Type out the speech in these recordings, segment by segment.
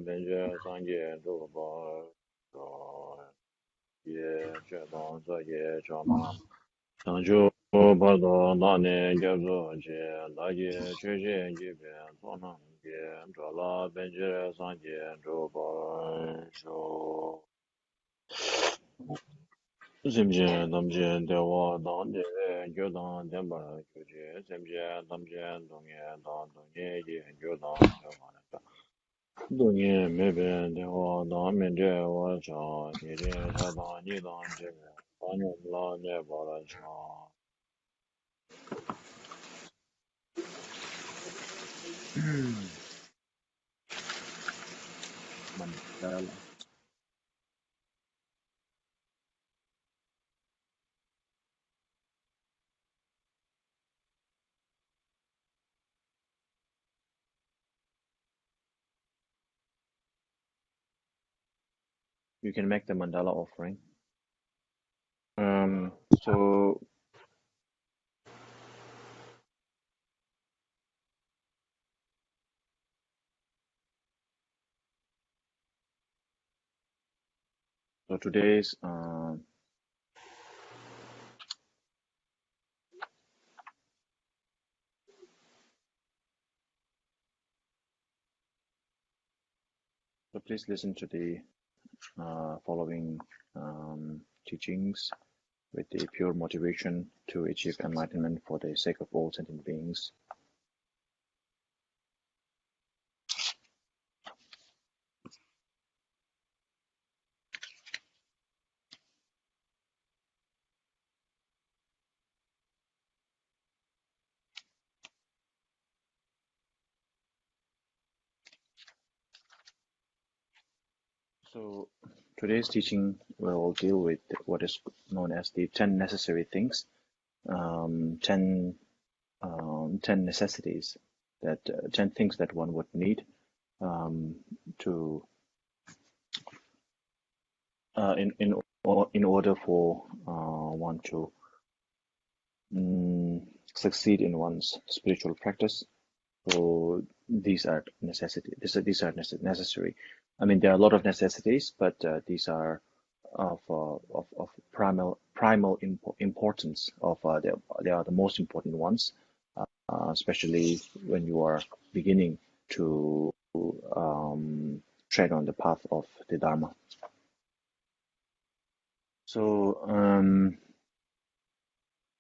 benje sanje zoba ye chedan za ye chama sanjo bardo nane gyabzo je la ye cheje yibe tona ye dola benje sanje zoba sho Zemje namje dewa dan de gyodan demba kyuje zemje namje dongye dan dongye ye gyodan dewa Donye mebe dewa dan menje wa cha yere cha dan ni dan je danyo la ne bara cha Mandala. You can make the mandala offering. Um, so today's so please listen to the following teachings with the pure motivation to achieve enlightenment for the sake of all sentient beings. So today's teaching will deal with what is known as the 10 necessary things, 10 necessities, that 10 things that one would need to in order for one to succeed in one's spiritual practice. So these are necessary. I mean, there are a lot of necessities, but these are of primal importance. They are the most important ones, especially when you are beginning to tread on the path of the Dharma. So,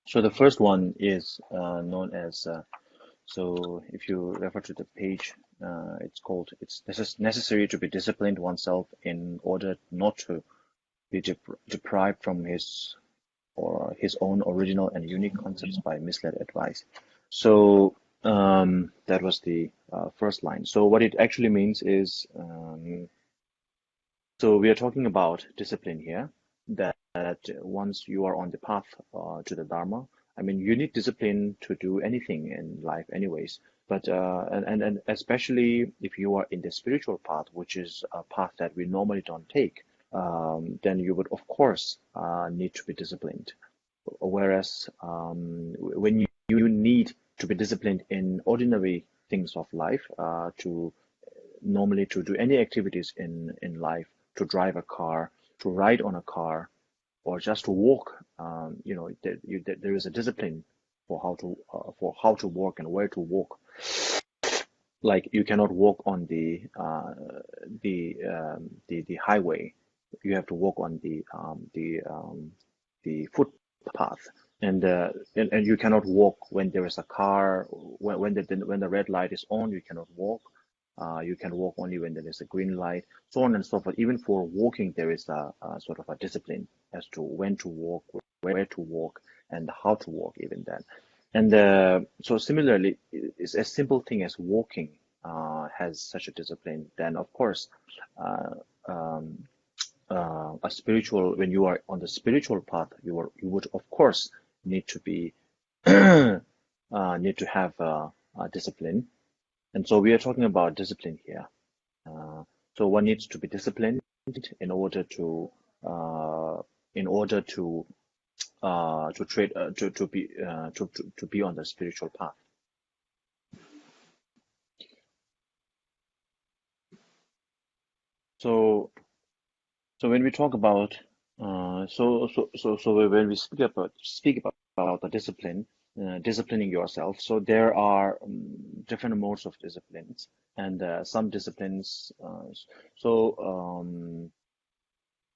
so the first one is known as. So if you refer to the page, it's necessary to be disciplined oneself in order not to be deprived from his own original and unique concepts by misled advice. So that was the first line. So what it actually means is, so we are talking about discipline here, that once you are on the path to the Dharma, I mean, you need discipline to do anything in life anyways, but and especially if you are in the spiritual path, which is a path that we normally don't take, then you would of course need to be disciplined. Whereas when you need to be disciplined in ordinary things of life, to normally to do any activities in life, to drive a car, to ride on a car, or just to walk, there is a discipline for how to walk and where to walk. Like you cannot walk on the highway. You have to walk on the footpath, and you cannot walk when there is a car. When the red light is on, you cannot walk. You can walk only when there is a green light, so on and so forth. Even for walking, there is a sort of a discipline as to when to walk, where to walk, and how to walk, even then. And so similarly, it's a simple thing as walking has such a discipline. Then, of course, a spiritual, when you are on the spiritual path, you would of course need to be need to have a discipline. And so we are talking about discipline here. So one needs to be disciplined in order to to be on the spiritual path. So when we talk about when we speak about the discipline, disciplining yourself, so there are different modes of disciplines, and some disciplines.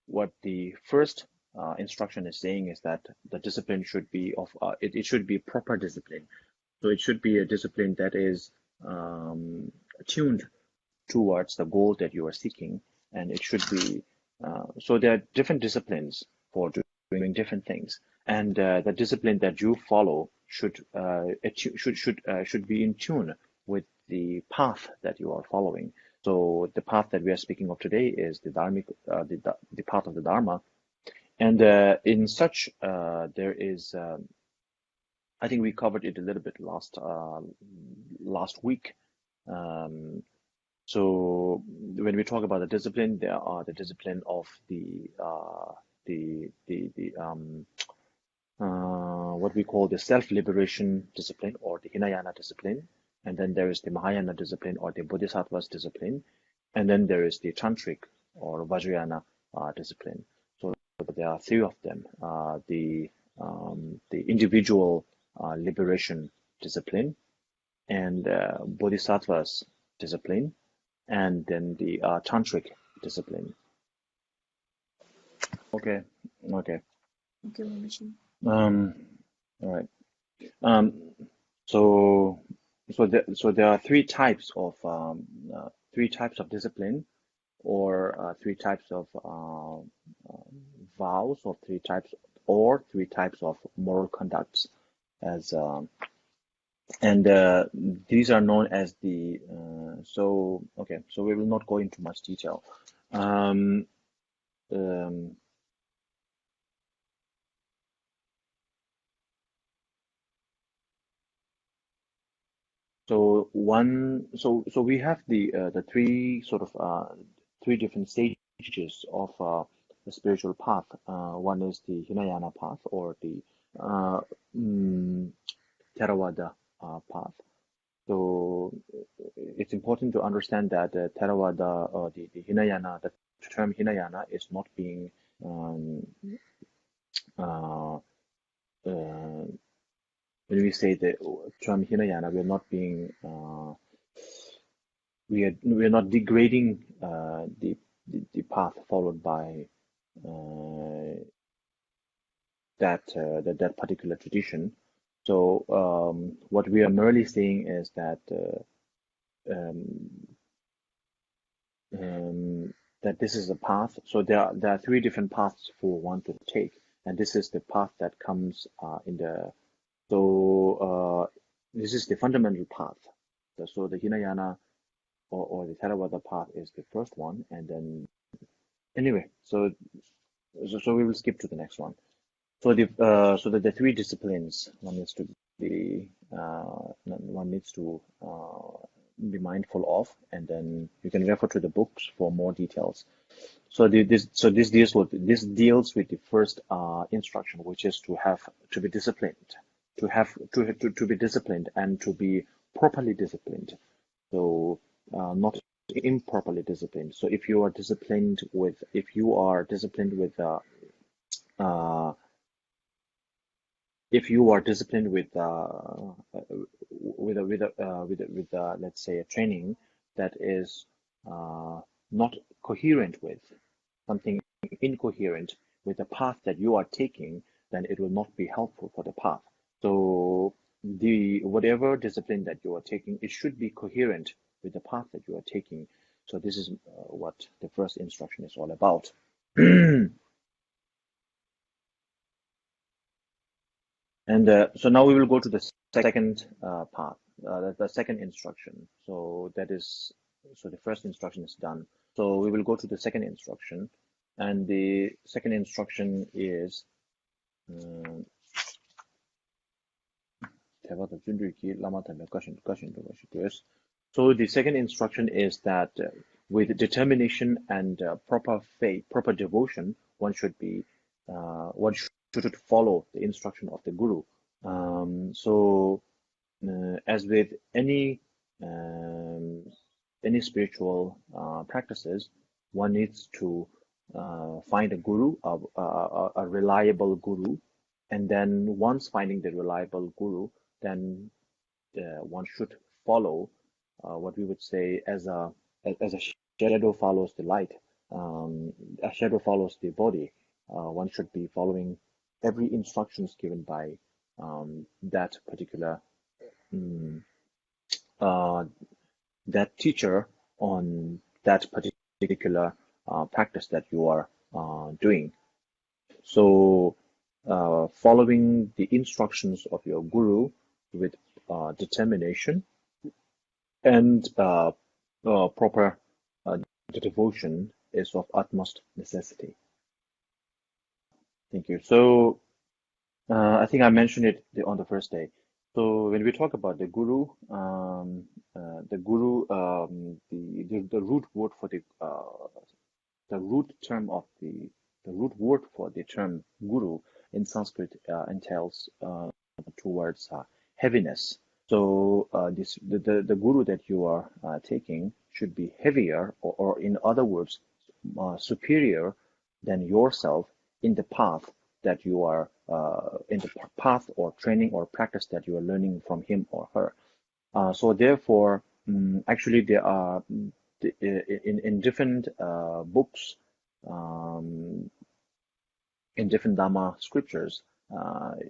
What the first instruction is saying is that the discipline should be it should be proper discipline. So it should be a discipline that is tuned towards the goal that you are seeking, and it should be so there are different disciplines for doing different things, and the discipline that you follow should be in tune with the path that you are following. So the path that we are speaking of today is the dharmic, the path of the Dharma, and in such there is. I think we covered it a little bit last week. Um, so when we talk about the discipline, there are the discipline of what we call the self-liberation discipline or the Hinayana discipline, and then there is the Mahayana discipline or the Bodhisattva's discipline, and then there is the Tantric or Vajrayana discipline. So there are three of them: the individual liberation discipline, and Bodhisattva's discipline, and then the tantric discipline. Okay. Okay, Rinpoche. All right. So there are three types of discipline, or three types of vows, or three types of moral conducts, as and these are known as the okay. So we will not go into much detail. Um, um, so we have the three three different stages of the spiritual path. One is the Hinayana path, or the uh, mm, Theravada path. So it's important to understand that Theravada, or the Hinayana, the term Hinayana is not being um, uh, uh, when we say the term Hinayana, we're not being we are not degrading the path followed by that particular tradition. So what we are merely saying is that um, that this is a path. So there are three different paths for one to take, and this is the path that comes in the this is the fundamental path. So the Hinayana, or the Theravada path, is the first one, and then anyway, so we will skip to the next one. So the three disciplines one needs to be mindful of, and then you can refer to the books for more details. So this deals with the first instruction, which is to be disciplined, to be disciplined, and to be properly disciplined. So not improperly disciplined. So if you are disciplined with uh, if you are disciplined with let's say a training that is not coherent with something, incoherent with the path that you are taking, then it will not be helpful for the path. So whatever discipline that you are taking, it should be coherent with the path that you are taking. So this is what the first instruction is all about. And so now we will go to the second part, the second instruction. So the first instruction is done. So we will go to the second instruction, and the second instruction is so the second instruction is that with determination and proper faith, proper devotion, one should follow the instruction of the guru. As with any spiritual practices, one needs to find a guru, a reliable guru, and then once finding the reliable guru, then one should follow what we would say as a shadow follows the light. A shadow follows the body. One should be following every instructions given by that particular mm, uh, that teacher on that particular practice that you are doing. So, following the instructions of your guru with determination and proper uh, devotion is of utmost necessity. Thank you. So, I think I mentioned it on the first day. So when we talk about the root word for the root term of the root word for the term guru in Sanskrit entails towards heaviness. So the guru that you are taking should be heavier, or in other words, superior than yourself in the path that you are in the path or training or practice that you are learning from him or her. So therefore, actually, there are in different books, um, in different Dharma scriptures,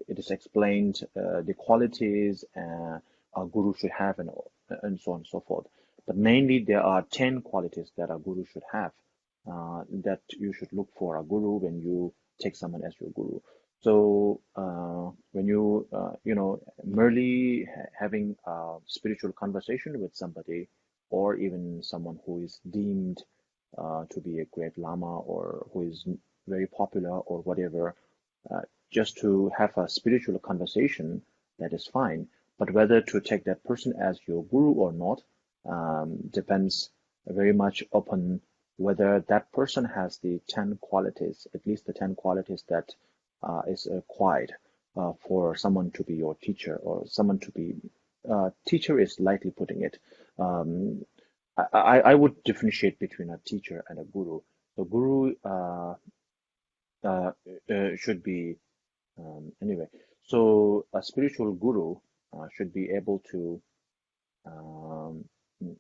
it is explained the qualities a guru should have, and so on and so forth. But mainly, there are 10 qualities that a guru should have, that you should look for a guru when you take someone as your guru. So when merely having a spiritual conversation with somebody, or even someone who is deemed to be a great lama, or who is very popular or whatever, uh, just to have a spiritual conversation, that is fine. But whether to take that person as your guru or not depends very much upon whether that person has the 10 qualities, at least the 10 qualities that is required for someone to be your teacher, or someone to be teacher is lightly putting it. Um, I would differentiate between a teacher and a guru. So guru uh, should be anyway. So a spiritual guru should be able to um,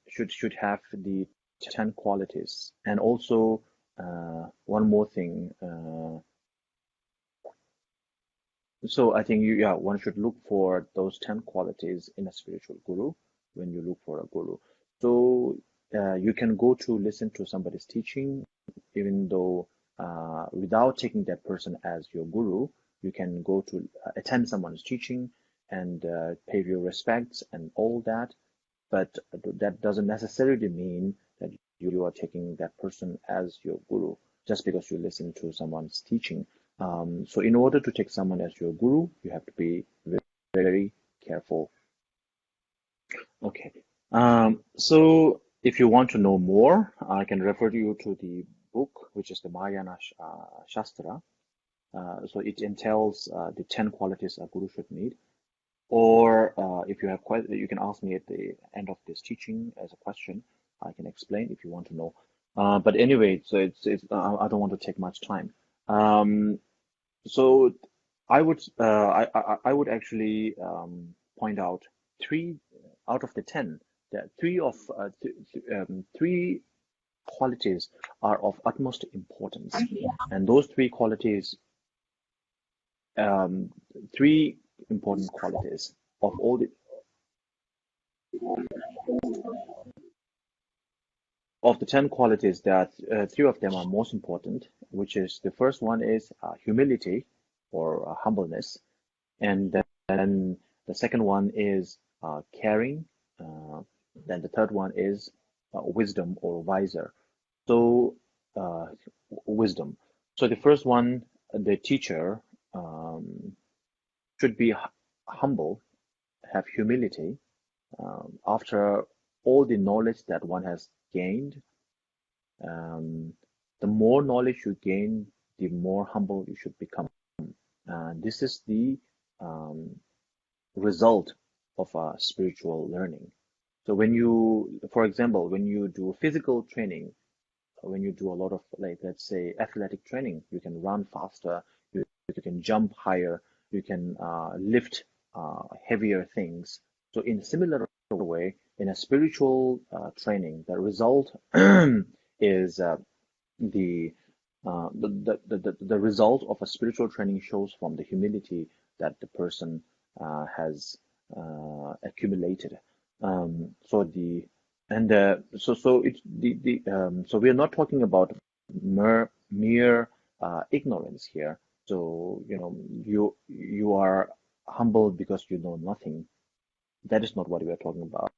should have the 10 qualities, and also one more thing. So I think one should look for those 10 qualities in a spiritual guru when you look for a guru. So you can go to listen to somebody's teaching, even though without taking that person as your guru, you can go to attend someone's teaching and pay your respects and all that. But that doesn't necessarily mean that you are taking that person as your guru just because you listen to someone's teaching. So in order to take someone as your guru, you have to be very, very careful. Okay. So if you want to know more, I can refer you to the book, which is the Mahayana Shastra. So it entails the 10 qualities a guru should need. Or if you have questions, you can ask me at the end of this teaching as a question. I can explain if you want to know. But anyway, so it's I don't want to take much time. So I would actually point out three out of the 10. That three qualities are of utmost importance, and those um, three important qualities of all the 10 qualities, that three of them are most important, which is the first one is humility, or humbleness, and then the second one is caring, uh, then the third one is wisdom or wiser. So wisdom. So the first one, the teacher should be humble, have humility. After all the knowledge that one has gained, Um, the more knowledge you gain, the more humble you should become. This is the um, result of spiritual learning. So for example, when you do physical training, when you do a lot of, like, let's say, athletic training, you can run faster, you can jump higher, you can lift heavier things. So in a similar way, in a spiritual training, the result is the, the result of a spiritual training shows from the humility that the person has accumulated. So the and so it's the so we are not talking about mere ignorance here. So you are humble because you know nothing. That is not what we are talking about.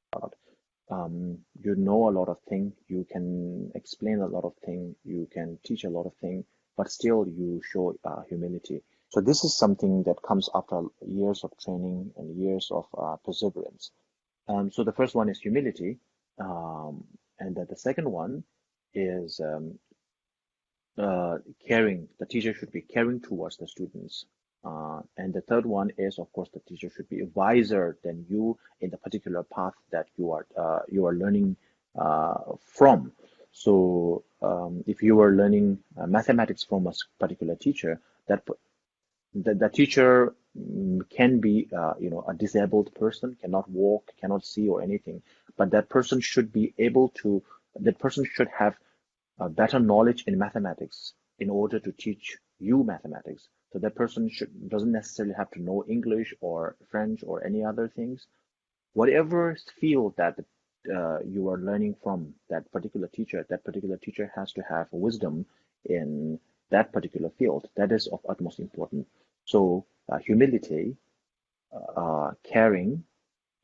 You know a lot of things, you can explain a lot of things, you can teach a lot of things, but still you show humility. So this is something that comes after years of training and years of perseverance. So the first one is humility, and then the second one is caring. The teacher should be caring towards the students. And the third one is, of course, the teacher should be wiser than you in the particular path that you are learning from. So if you are learning mathematics from a particular teacher, the teacher can be a disabled person, cannot walk, cannot see or anything, but that person should be able to. That person should have better knowledge in mathematics in order to teach you mathematics. So that person doesn't necessarily have to know English or French or any other things. Whatever field that you are learning from that particular teacher has to have wisdom in that particular field. That is of utmost importance. So humility, caring,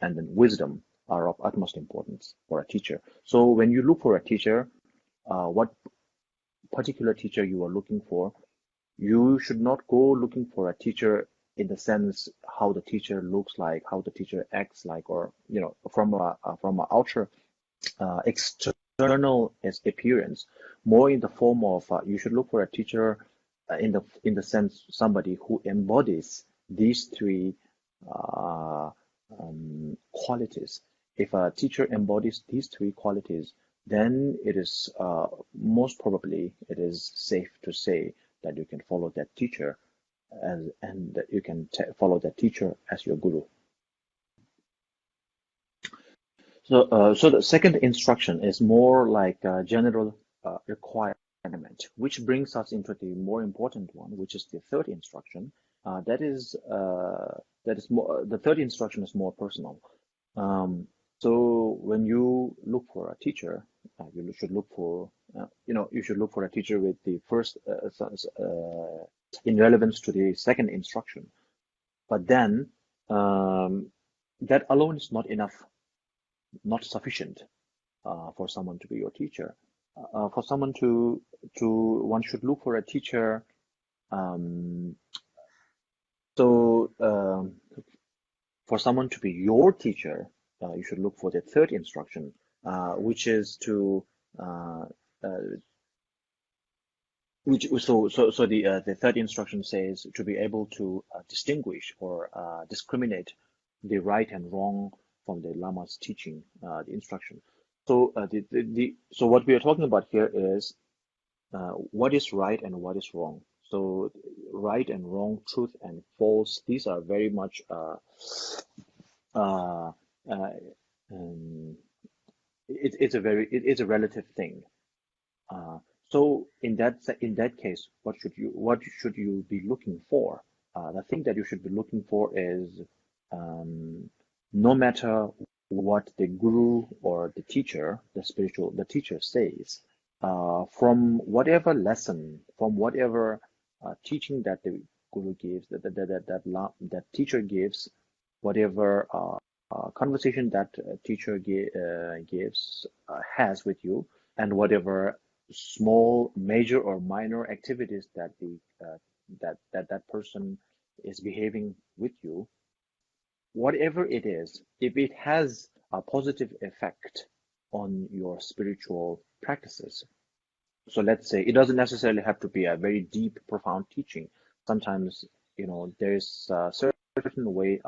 and then wisdom are of utmost importance for a teacher. So when you look for a teacher, what particular teacher you are looking for, you should not go looking for a teacher in the sense how the teacher looks like, how the teacher acts like, or from a outer external appearance. More in the form of you should look for a teacher in the sense somebody who embodies these three qualities. If a teacher embodies these three qualities, then it is most probably it is safe to say that you can follow that teacher and that you can follow that teacher as your guru. So the second instruction is more like a general requirement, which brings us into the more important one, which is the third instruction. That is more. The third instruction is more personal. So when you look for a teacher, you should look for a teacher with the first in relevance to the second instruction. But then that alone is not enough, not sufficient for someone to be your teacher. For someone one should look for a teacher. For someone to be your teacher, you should look for the third instruction, which is to the third instruction says to be able to distinguish or discriminate the right and wrong from the Lama's teaching, the instruction. So so what we are talking about here is what is right and what is wrong. So right and wrong, truth and false, these are very much it's a relative thing. So in that case, what should you be looking for? The thing that you should be looking for is no matter what the guru or the teacher, the teacher says, from whatever lesson, from whatever teaching that the guru gives, that teacher gives, whatever conversation that teacher gives has with you, and whatever small, major, or minor activities that that person is behaving with you, whatever it is, if it has a positive effect on your spiritual practices. So let's say it doesn't necessarily have to be a very deep, profound teaching. Sometimes, there's a certain way,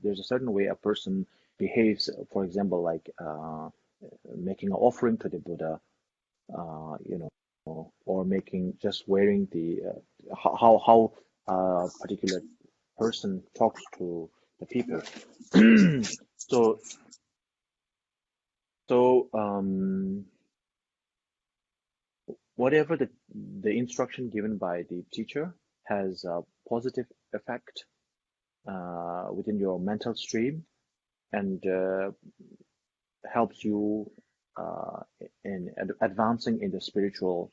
there's a certain way a person behaves. For example, like making an offering to the Buddha, or just wearing the how a particular person talks to the people. Whatever the instruction given by the teacher has a positive effect within your mental stream, and helps you in advancing in the spiritual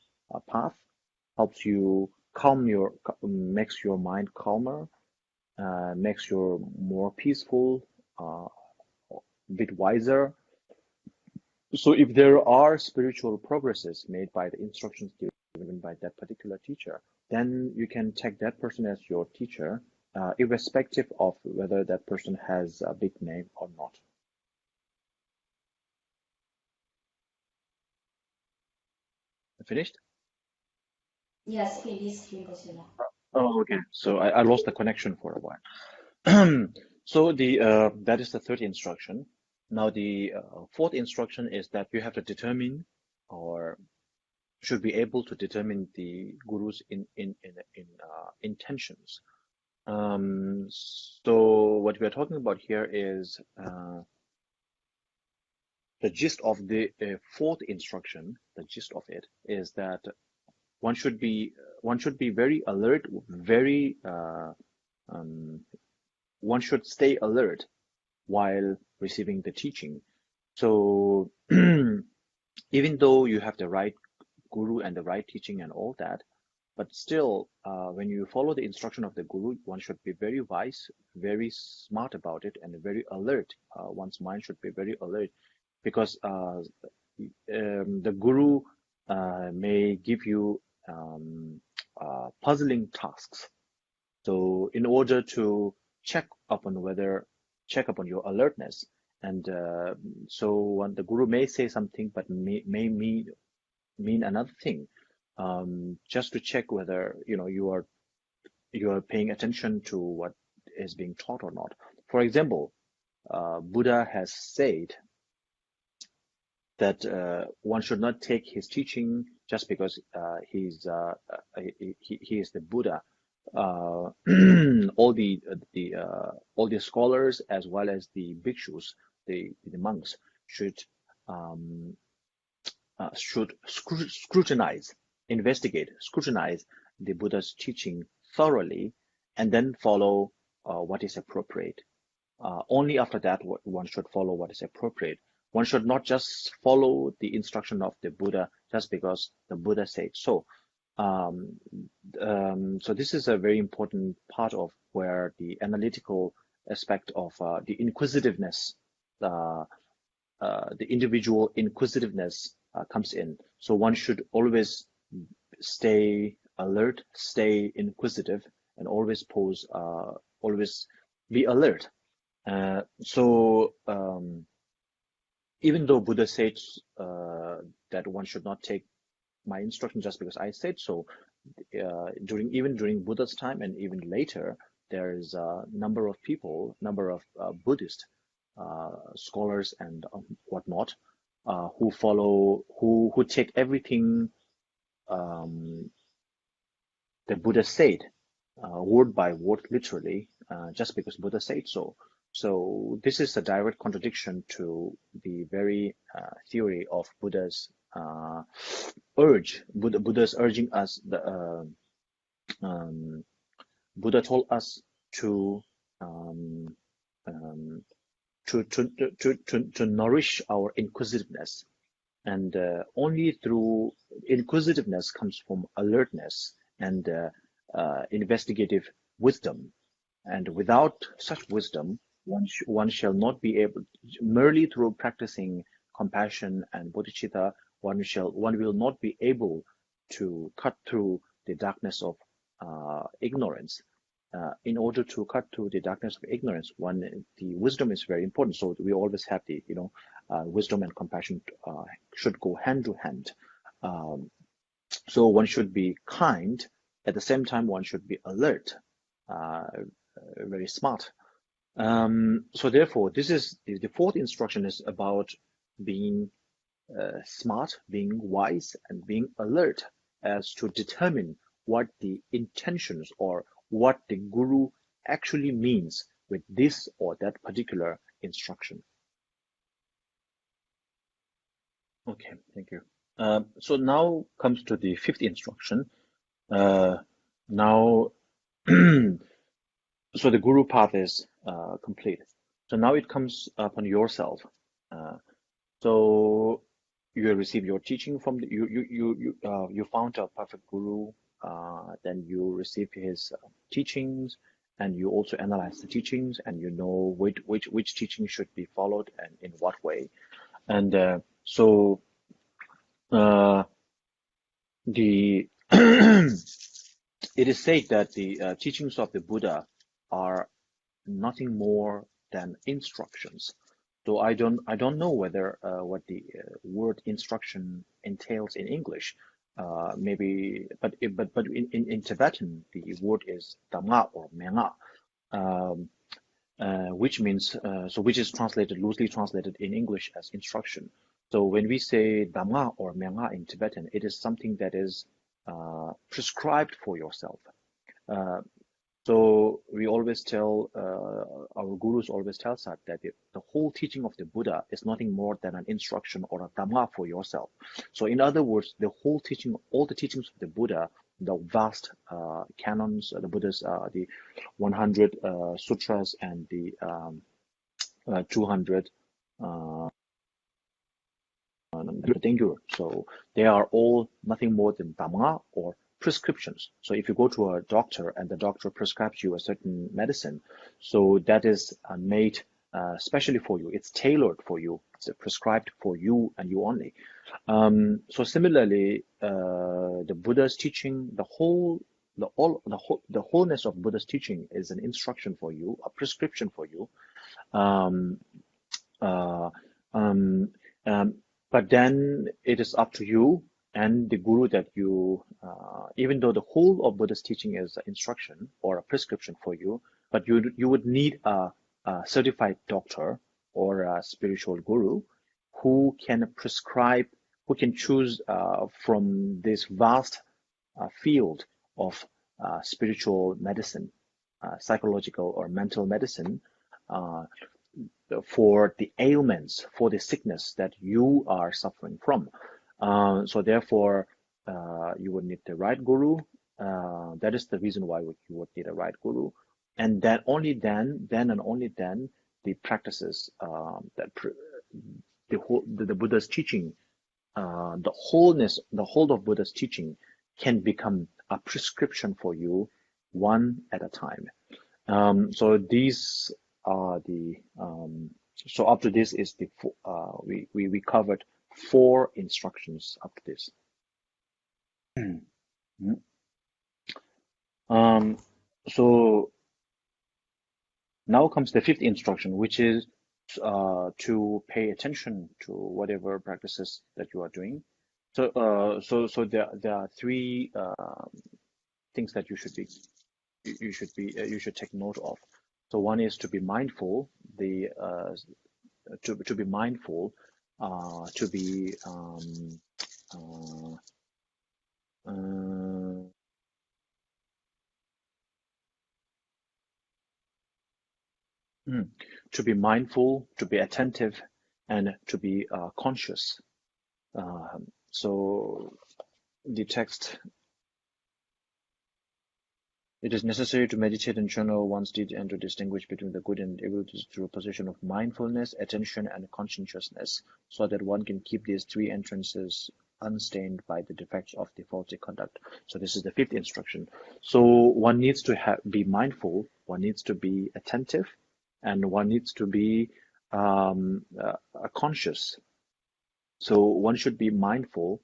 path, helps you makes your mind calmer, makes you more peaceful, a bit wiser. So if there are spiritual progresses made by the instructions given by that particular teacher, then you can take that person as your teacher, irrespective of whether that person has a big name or not. Finished? Yes, please, Rinpoche. Oh, okay. So I lost the connection for a while. So that is the third instruction. Now the fourth instruction is that you have to determine, or should be able to determine, the guru's intentions. So what we are talking about here is the gist of the fourth instruction. The gist of it is that one should be very alert, one should stay alert while receiving the teaching. So even though you have the right guru and the right teaching and all that, but still, when you follow the instruction of the guru, one should be very wise, very smart about it, and very alert. One's mind should be very alert, because the guru may give you puzzling tasks. So in order to check upon your alertness, and so when the guru may say something but may mean another thing, just to check whether you are paying attention to what is being taught or not. For example, Buddha has said that one should not take his teaching just because he is the Buddha. All the scholars, as well as the bhikshus, the monks, should scrutinize the Buddha's teaching thoroughly, and then follow what is appropriate. Only after that one should follow what is appropriate. One should not just follow the instruction of the Buddha just because the Buddha said so. So this is a very important part of where the analytical aspect of the inquisitiveness, the individual inquisitiveness comes in. So one should always stay alert, stay inquisitive, and always be alert. So even though Buddha said that one should not take my instruction just because I said so, during Buddha's time and even later, there is a number of Buddhist scholars and whatnot who take everything the Buddha said word by word, literally, just because Buddha said so. So this is a direct contradiction to the very theory of Buddha's Buddha's urging us. Buddha told us to nourish our inquisitiveness, and only through inquisitiveness comes from alertness and investigative wisdom. And without such wisdom, one shall not be able, merely through practicing compassion and bodhicitta, one will not be able to cut through the darkness of ignorance. In order to cut through the darkness of ignorance, the wisdom is very important. So we always have the wisdom and compassion should go hand to hand. So one should be kind. At the same time, one should be alert, very smart. So therefore, this is the fourth instruction is about being smart, being wise, and being alert as to determine what the intentions or what the guru actually means with this or that particular instruction. Okay, thank you. So now comes to the fifth instruction. Now, so the guru path is complete. So now it comes upon yourself. So you receive your teaching from you found a perfect guru. Then you receive his teachings, and you also analyze the teachings, and you know which teaching should be followed and in what way. And so the it is said that the teachings of the Buddha are nothing more than instructions. So I don't know whether what the word instruction entails in English. Maybe, but in Tibetan the word is Dhamma or Menga, um, which means which is translated loosely translated in English as instruction. So when we say Dhamma or Menga in Tibetan, it is something that is prescribed for yourself. Uh, so we always tell our gurus always tells us that the whole teaching of the Buddha is nothing more than an instruction or a dhamma for yourself. So in other words, the whole teaching, all the teachings of the Buddha, the vast canons, the Buddha's the 100 sutras and the 200 so they are all nothing more than dhamma or prescriptions. So if you go to a doctor and the doctor prescribes you a certain medicine, so that is made specially for you. It's tailored for you. It's prescribed for you and you only. So similarly, the Buddha's teaching, the wholeness of Buddha's teaching is an instruction for you, a prescription for you. Um, uh, um, um, but then it is up to you and the guru that you, even though the whole of Buddha's teaching is instruction or a prescription for you, but you would need a certified doctor or a spiritual guru who can prescribe, who can choose from this vast field of spiritual medicine, psychological or mental medicine, uh, for the ailments, for the sickness that you are suffering from. So therefore, you would need the right guru. That is the reason why you would need a right guru. And then only then and only then, the practices that the Buddha's teaching, the whole of Buddha's teaching can become a prescription for you one at a time. So these are the so up to this is the we covered 4 instructions up to this. So now comes the 5th instruction, which is to pay attention to whatever practices that you are doing. So there are 3 things that you should take note of. So one is to be mindful, to be mindful, to be to be mindful, to be attentive, and to be conscious. So the text. It is necessary to meditate and journal one's deeds and to distinguish between the good and evil through a position of mindfulness, attention, and conscientiousness, so that one can keep these 3 entrances unstained by the defects of the faulty conduct. So this is the 5th instruction. So one needs to be mindful, one needs to be attentive, and one needs to be conscious. So one should be mindful,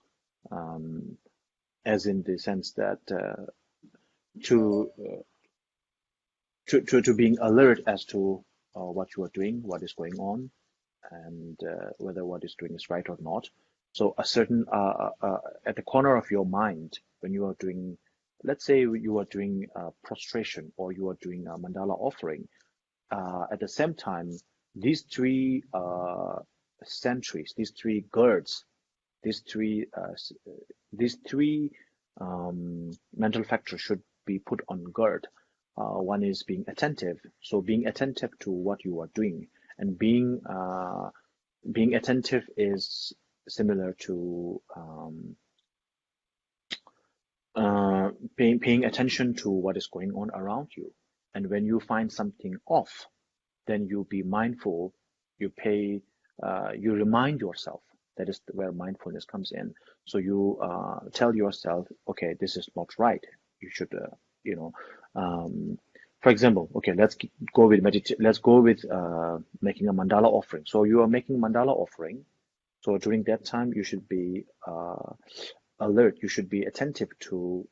as in the sense that to being alert as to what you are doing, what is going on, and whether what is doing is right or not. So a certain at the corner of your mind, when you are doing, let's say you are doing prostration or you are doing a mandala offering, at the same time, these 3 sentries, these 3 guards these three mental factors should be put on guard. One is being attentive, so being attentive to what you are doing, and being attentive is similar to paying attention to what is going on around you. And when you find something off, then you be mindful. You remind yourself. That is where mindfulness comes in. So you tell yourself, okay, this is not right. You should, for example, okay, let's go with making a mandala offering. So you are making mandala offering. So during that time, you should be alert. You should be attentive to,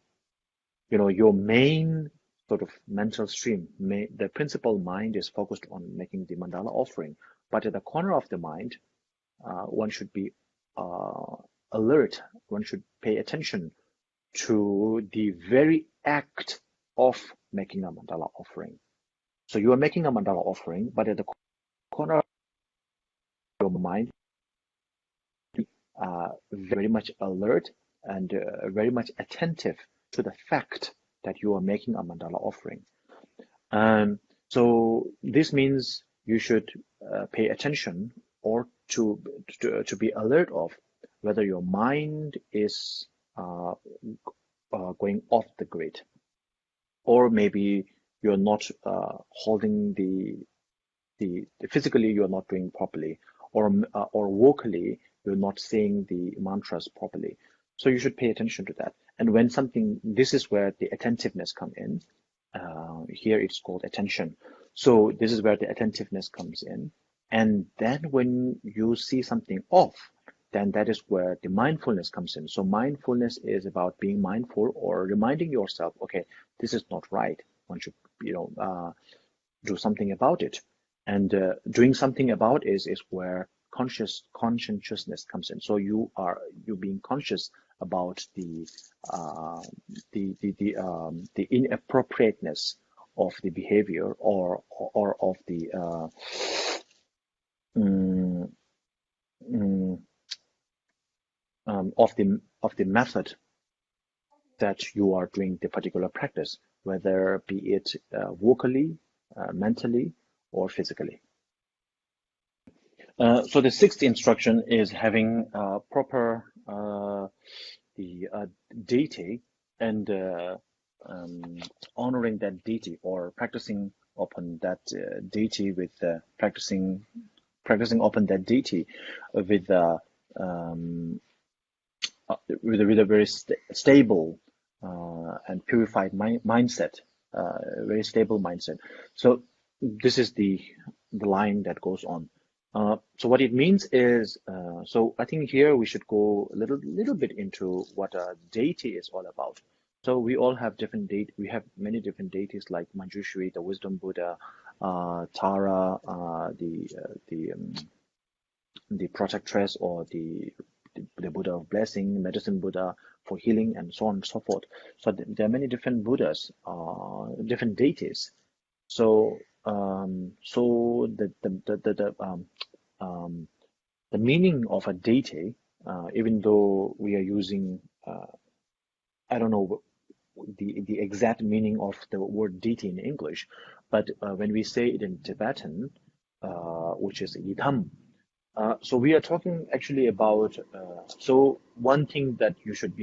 your main sort of mental stream. The principal mind is focused on making the mandala offering, but at the corner of the mind, one should be alert. One should pay attention to the very act of making a mandala offering. So you are making a mandala offering, but at the corner of your mind, very much alert and very much attentive to the fact that you are making a mandala offering. So this means you should pay attention or to be alert of whether your mind is going off the grid, or maybe you're not holding the physically you're not doing properly, or vocally you're not saying the mantras properly. So you should pay attention to that. And when this is where the attentiveness come in. Here it's called attention. So this is where the attentiveness comes in. And then when you see something off, then that is where the mindfulness comes in. So mindfulness is about being mindful or reminding yourself, okay, this is not right. One should, do something about it. And doing something about it is where conscientiousness comes in. So you being conscious about the inappropriateness of the behavior or of the of the method that you are doing the particular practice, whether be it vocally, mentally, or physically. So the sixth instruction is having proper the deity and honoring that deity, or practicing upon that deity with practicing upon that deity with a very stable and purified mindset, very stable mindset. So this is the line that goes on. So what it means is, so I think here we should go a little bit into what a deity is all about. So we all have different deities. We have many different deities like Manjushri, the Wisdom Buddha, Tara, the Protectress, or the Buddha of Blessing, Medicine Buddha for healing, and so on and so forth. So there are many different Buddhas, different deities. So the meaning of a deity, even though we are using, I don't know the exact meaning of the word deity in English, but when we say it in Tibetan, which is idam, so we are talking actually about. So one thing that you should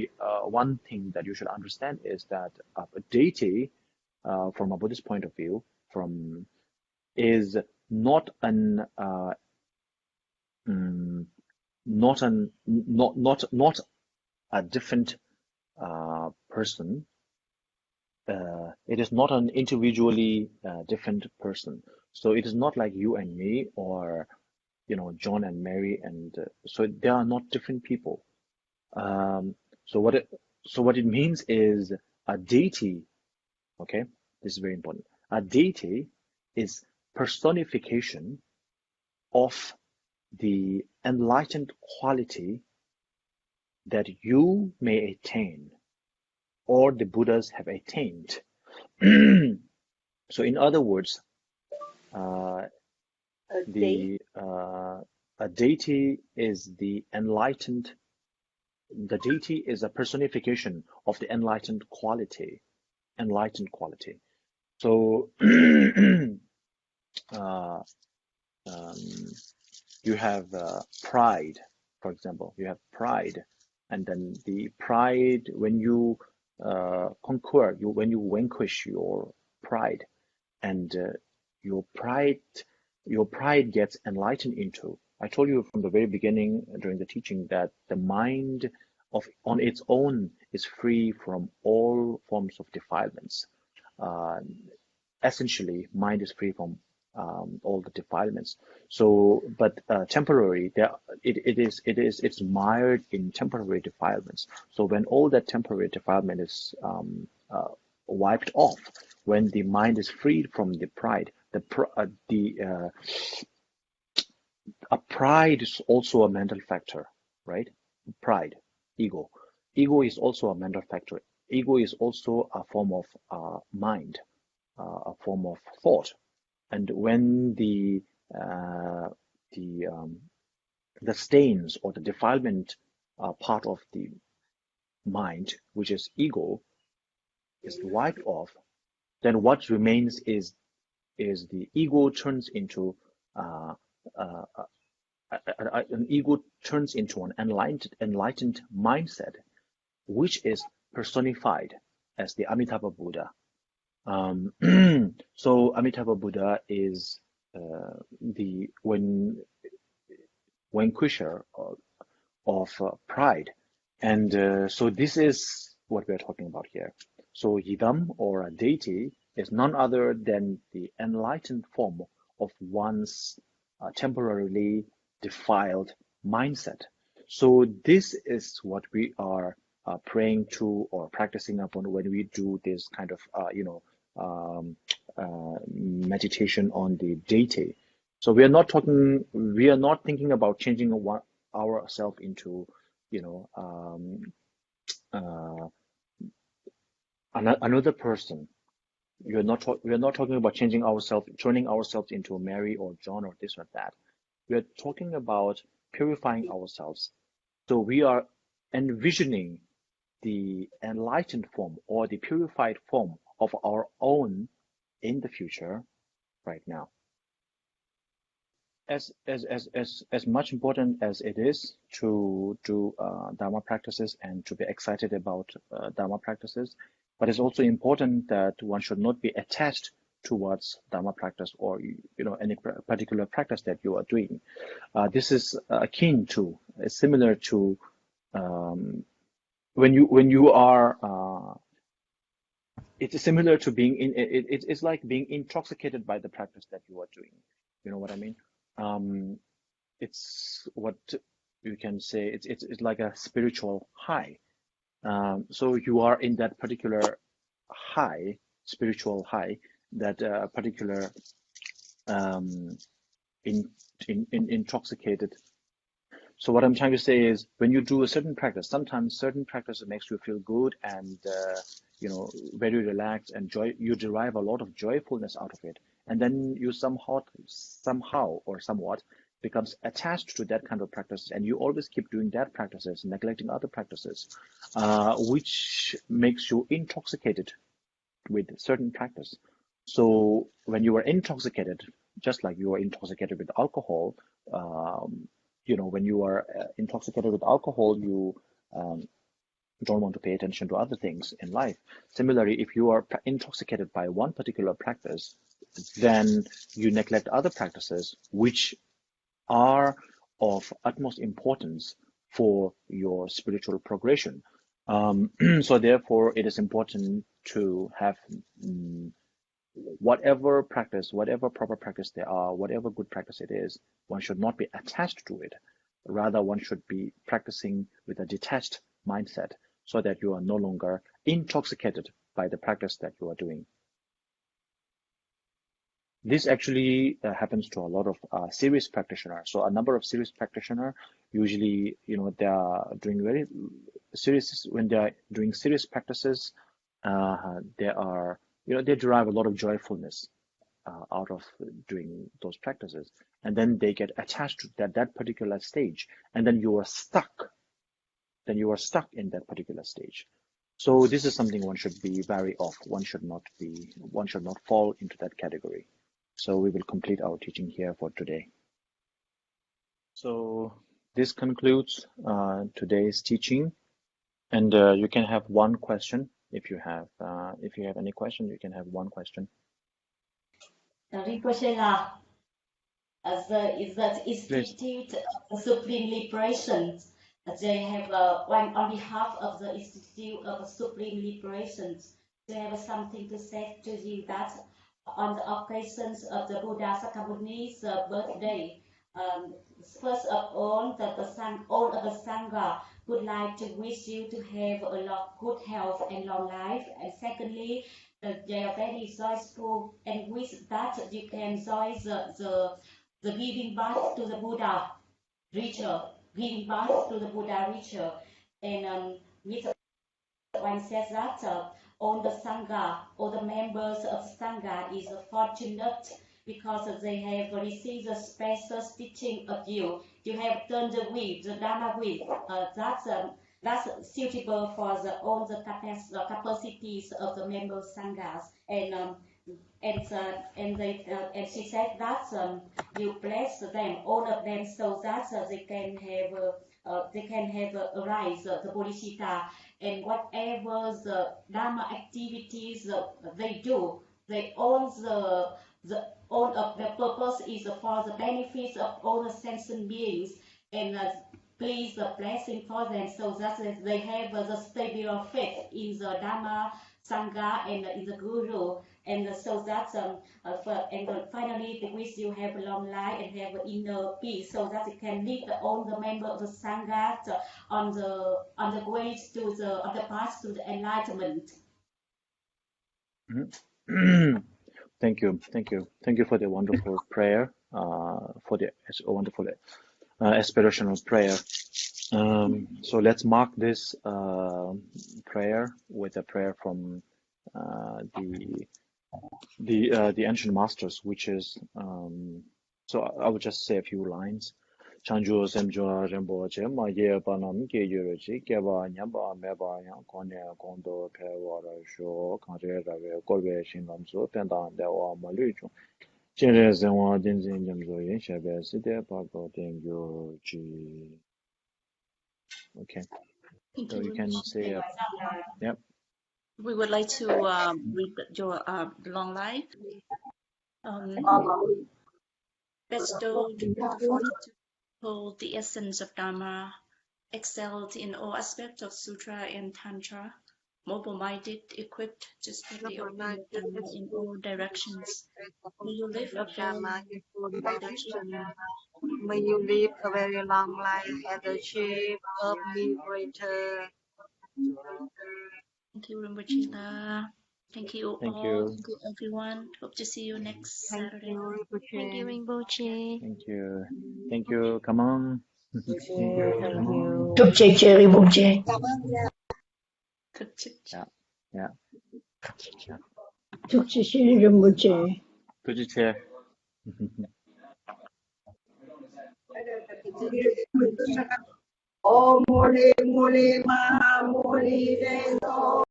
understand is that a deity, from a Buddhist point of view, is not a different person. It is not an individually different person. So it is not like you and me, or John and Mary, and so they are not different people. So what it means is a deity. Okay, this is very important. A deity is personification of the enlightened quality that you may attain, or the Buddhas have attained. So in other words, a deity is the enlightened the deity is a personification of the enlightened quality. Enlightened quality. So uh, um, you have pride, for example. You have pride, and then the pride when you conquer, when you vanquish your pride, and your pride your pride gets enlightened into. I told you from the very beginning during the teaching that the mind of on its own is free from all forms of defilements. Uh, Essentially, mind is free from all the defilements. So, but temporary, it's mired in temporary defilements. So when all that temporary defilement is wiped off, when the mind is freed from the pride, pride is also a mental factor, right? Pride, ego. Ego is also a mental factor. Ego is also a form of mind, a form of thought. And when uh, the the stains or the defilement part of the mind, which is ego, is wiped off, then what remains is the ego turns into uh, uh, an ego turns into an enlightened mindset, which is personified as the Amitabha Buddha. So Amitabha Buddha is the vanquisher of pride, and so this is what we are talking about here. So Yidam, or a deity, is none other than the enlightened form of one's temporarily defiled mindset. So this is what we are praying to or practicing upon when we do this kind of meditation on the deity. So we are not thinking about changing ourselves into, you know, another person. We are not talking about changing ourselves, turning ourselves into Mary or John or this or that. We are talking about purifying ourselves. So we are envisioning the enlightened form or the purified form of our own in the future right now. As much important as it is to do Dharma practices and to be excited about Dharma practices, but it's also important that one should not be attached towards Dharma practice or any particular practice that you are doing. This is akin to, similar to when you are. It's similar to being it's like being intoxicated by the practice that you are doing. You know what I mean? Um, it's what you can say. It's like a spiritual high. So you are in that particular high, spiritual high, that particular um, intoxicated. So what I'm trying to say is, when you do a certain practice, sometimes certain practice makes you feel good and very relaxed and joy. You derive a lot of joyfulness out of it, and then you somehow or somewhat becomes attached to that kind of practice, and you always keep doing that practices, neglecting other practices, which makes you intoxicated with certain practice. So when you are intoxicated, just like you are intoxicated with alcohol, when you are intoxicated with alcohol, you um, don't want to pay attention to other things in life. Similarly, if you are intoxicated by one particular practice, then you neglect other practices which are of utmost importance for your spiritual progression. So therefore, it is important to have whatever practice, whatever proper practice there are, whatever good practice it is, one should not be attached to it. Rather, one should be practicing with a detached mindset so that you are no longer intoxicated by the practice that you are doing. This actually happens to a lot of serious practitioners. So a number of serious practitioners, usually, they are doing very serious, when they are doing serious practices, they derive a lot of joyfulness out of doing those practices. And then they get attached to that particular stage. And then you are stuck. then you are stuck in that particular stage. So this is something one should be wary of. One should not fall into that category. So we will complete our teaching here for today. So this concludes today's teaching, and you can have one question if you have any question. You can have one question. Rinpoche, as the Institute of Supreme Liberation, they have on behalf of the Institute of Supreme Liberation, they have something to say to you that on the occasions of the Buddha Sakyamuni's birthday, first of all, all of the Sangha would like to wish you to have a lot of good health and long life. And secondly, they are very joyful and wish that you can join the giving back to the Buddha ritual, giving back to the Buddha ritual. And Mr. One says that all the Sangha, all the members of Sangha is fortunate because they have received the special teaching of you. You have done the will, the Dharma will. That's suitable for all the capacities of the member Sanghas. And she said that you bless them, all of them, so that they can have arise the bodhicitta, and whatever the Dharma activities they do, they all of the purpose is for the benefits of all the sentient beings, and please the blessing for them so that they have the stable faith in the Dharma, Sangha, and in the Guru, and so that finally they wish you have a long life and have inner peace, so that you can lead all the members of the Sangha on the way to the path to the enlightenment. Thank you for the wonderful prayer, for the wonderful aspirational prayer. So let's mark this prayer with a prayer from the ancient masters, which is so I will just say a few lines. Chanjo semjo Rinpoche ma ye panam ke yurochi ke ba nyamba me ba yang kone kondo pe wara sho kare rave korbe shingam so penda de wa malu chu chere zenwa din zin jamzo yin shebe site pa ko ten yo ji. Okay, so you can say yep. We would like to read your long life. Bestowed the fortitude to hold the essence of Dharma, excelled in all aspects of Sutra and Tantra, mobile-minded, equipped to spread the open of Dharma in all directions. May you live a May you live a very long life and achieve of liberator. Thank you, Rinpoche. Thank you all. Thank you, everyone. Hope to see you next Saturday. Thank you, Rinpoche. Thank you. Come on. Thank you. Chúc chị Rinpoche. Yeah. Chúc chị Rinpoche. Om Mole Mole Ma Mole